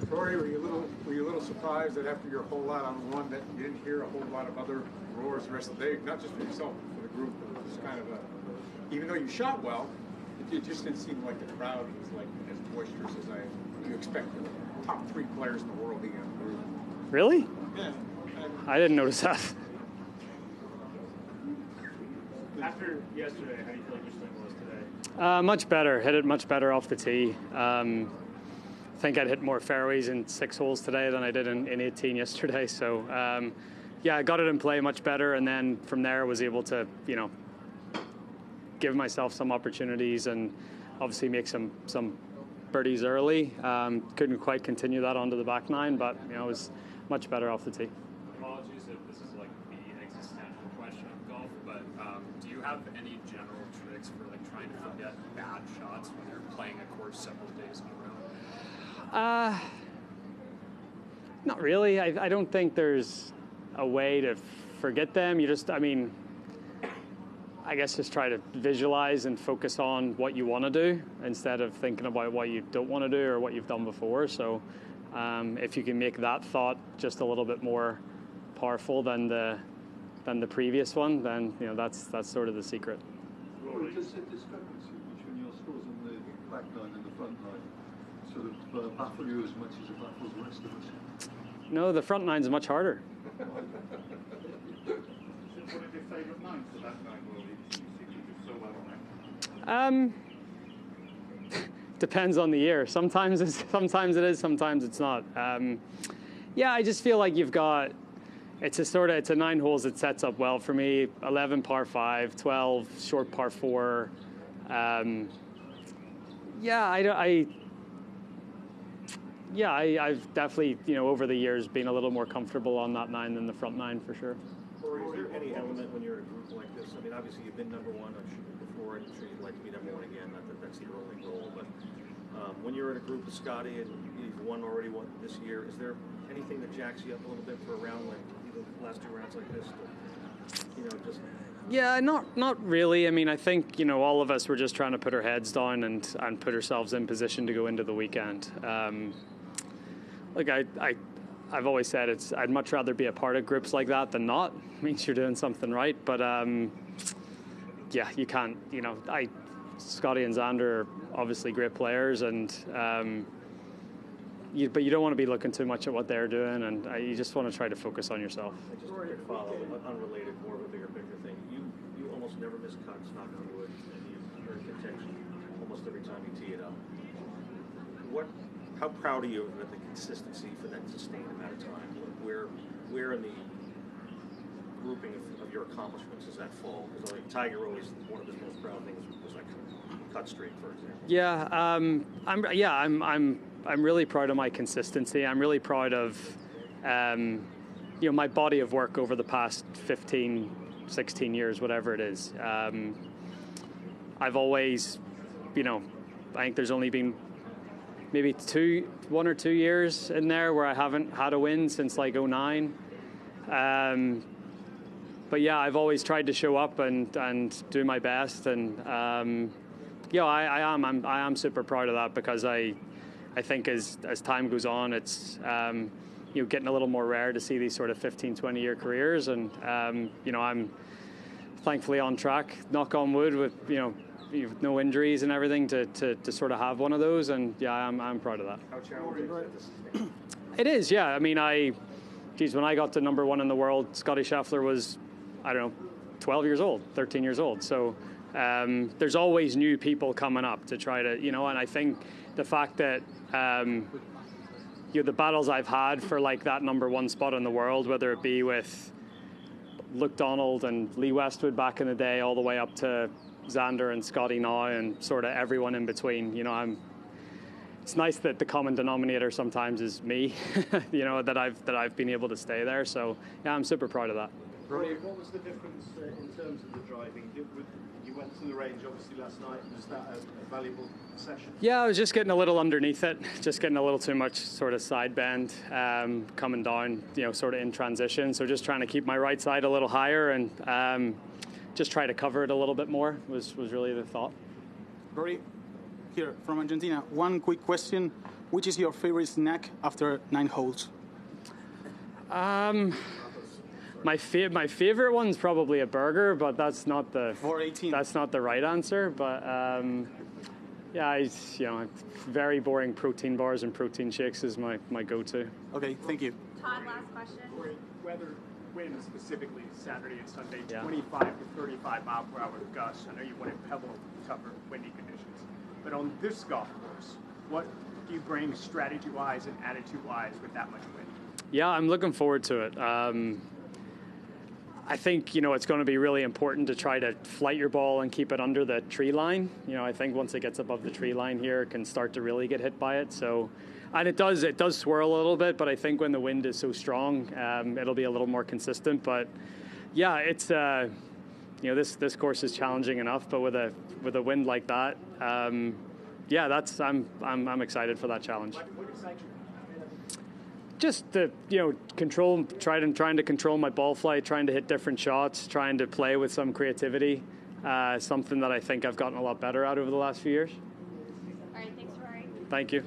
Rory, were you a little surprised that after your whole lot on one that you didn't hear a whole lot of other roars the rest of the day, not just for yourself, but for the group? It was kind of even though you shot well, it just didn't seem like the crowd was like as boisterous as you expect the top 3 players in the world being in the group. Really? Yeah. I didn't notice that. After yesterday, how do you feel like your swing was today? Much better. Hit it much better off the tee. I think I'd hit more fairways in 6 holes today than I did in 18 yesterday. So, yeah, I got it in play much better, and then from there was able to, give myself some opportunities and obviously make some birdies early. Couldn't quite continue that onto the back 9, but it was much better off the tee. Apologies if this is like the existential question of golf, but do you have any general tricks for like trying to forget bad shots when you're playing a course several days in a row? Not really. I don't think there's a way to forget them. You just, I guess just try to visualize and focus on what you want to do instead of thinking about what you don't want to do or what you've done before. So if you can make that thought just a little bit more powerful than the previous one, then that's sort of the secret. Rory, does the discrepancy between your scores on the back 9 and the front 9 sort of baffle you as much as it baffles the rest of us? No, the front 9's much harder. One of your favourite nines for that night, Rory? You seem to do so well on that. Depends on the year. Sometimes it is, sometimes it's not. Yeah, I just feel like you've got. It's a 9 holes that sets up well for me. 11 par 5, 12 short par 4. I've definitely over the years been a little more comfortable on that 9 than the front 9 for sure. Rory, is there any element when you're in a group like this? I mean, obviously you've been number 1 before, and I'm sure you'd like to be number 1 again. Not that that's your only goal, but when you're in a group with Scotty and you've won this year, is there anything that jacks you up a little bit for a round like the last 2 rounds like this? Just. Yeah, not really. I mean, I think all of us were just trying to put our heads down and put ourselves in position to go into the weekend. I've always said I'd much rather be a part of groups like that than not. It means you're doing something right. But yeah, you can't. Scotty and Xander are obviously great players, and but you don't want to be looking too much at what they're doing, and you just want to try to focus on yourself. Just a quick follow, unrelated, more of a bigger picture thing. You almost never miss cuts, knock on wood, and you're in contention almost every time you tee it up. How proud are you of the consistency for that sustained amount of time? Where in the grouping of your accomplishments does that fall? Because Tiger always, one of his most proud things was like cut straight, for example. Yeah, I'm really proud of my consistency. I'm really proud of my body of work over the past 15, 16 years, whatever it is. I've always, I think there's only been maybe 1 or 2 years in there where I haven't had a win since like 2009. But yeah, I've always tried to show up and do my best, and I am super proud of that, because I think as time goes on, it's getting a little more rare to see these sort of 15, 20-year careers, and I'm thankfully on track, knock on wood, with you've no injuries and everything to sort of have one of those, and yeah, I'm proud of that. How challenging is this? It is, yeah. I mean, when I got to number 1 in the world, Scotty Scheffler was, 12 years old, 13 years old. So there's always new people coming up to try to, and I think the fact that the battles I've had for like that number 1 spot in the world, whether it be with Luke Donald and Lee Westwood back in the day, all the way up to Xander and Scotty now, and sort of everyone in between. It's nice that the common denominator sometimes is me, that I've been able to stay there. So yeah, I'm super proud of that. Rory, what was the difference in terms of the driving? You went to the range obviously last night. Was that a valuable session? Yeah, I was just getting a little underneath it, just getting a little too much sort of side bend coming down, sort of in transition. So just trying to keep my right side a little higher and just try to cover it a little bit more was really the thought. Rory, here from Argentina. One quick question. Which is your favorite snack after 9 holes? My favorite one's probably a burger, but that's not the 418. That's not the right answer. But yeah, very boring protein bars and protein shakes is my go-to. Okay, thank you. Todd, last question. Weather winds specifically Saturday and Sunday, Yeah. 25 to 35 mile per hour gusts. I know you went at Pebble, tougher windy conditions. But on this golf course, what do you bring strategy-wise and attitude-wise with that much wind? Yeah, I'm looking forward to it. I think, it's going to be really important to try to flight your ball and keep it under the tree line. I think once it gets above the tree line here, it can start to really get hit by it. So, and it does swirl a little bit, but I think when the wind is so strong, it'll be a little more consistent. But yeah, it's this course is challenging enough, but with a wind like that, yeah, I'm excited for that challenge. What excites you? Just the trying to control my ball flight, trying to hit different shots, trying to play with some creativity, something that I think I've gotten a lot better at over the last few years. All right, thanks, Rory. Thank you.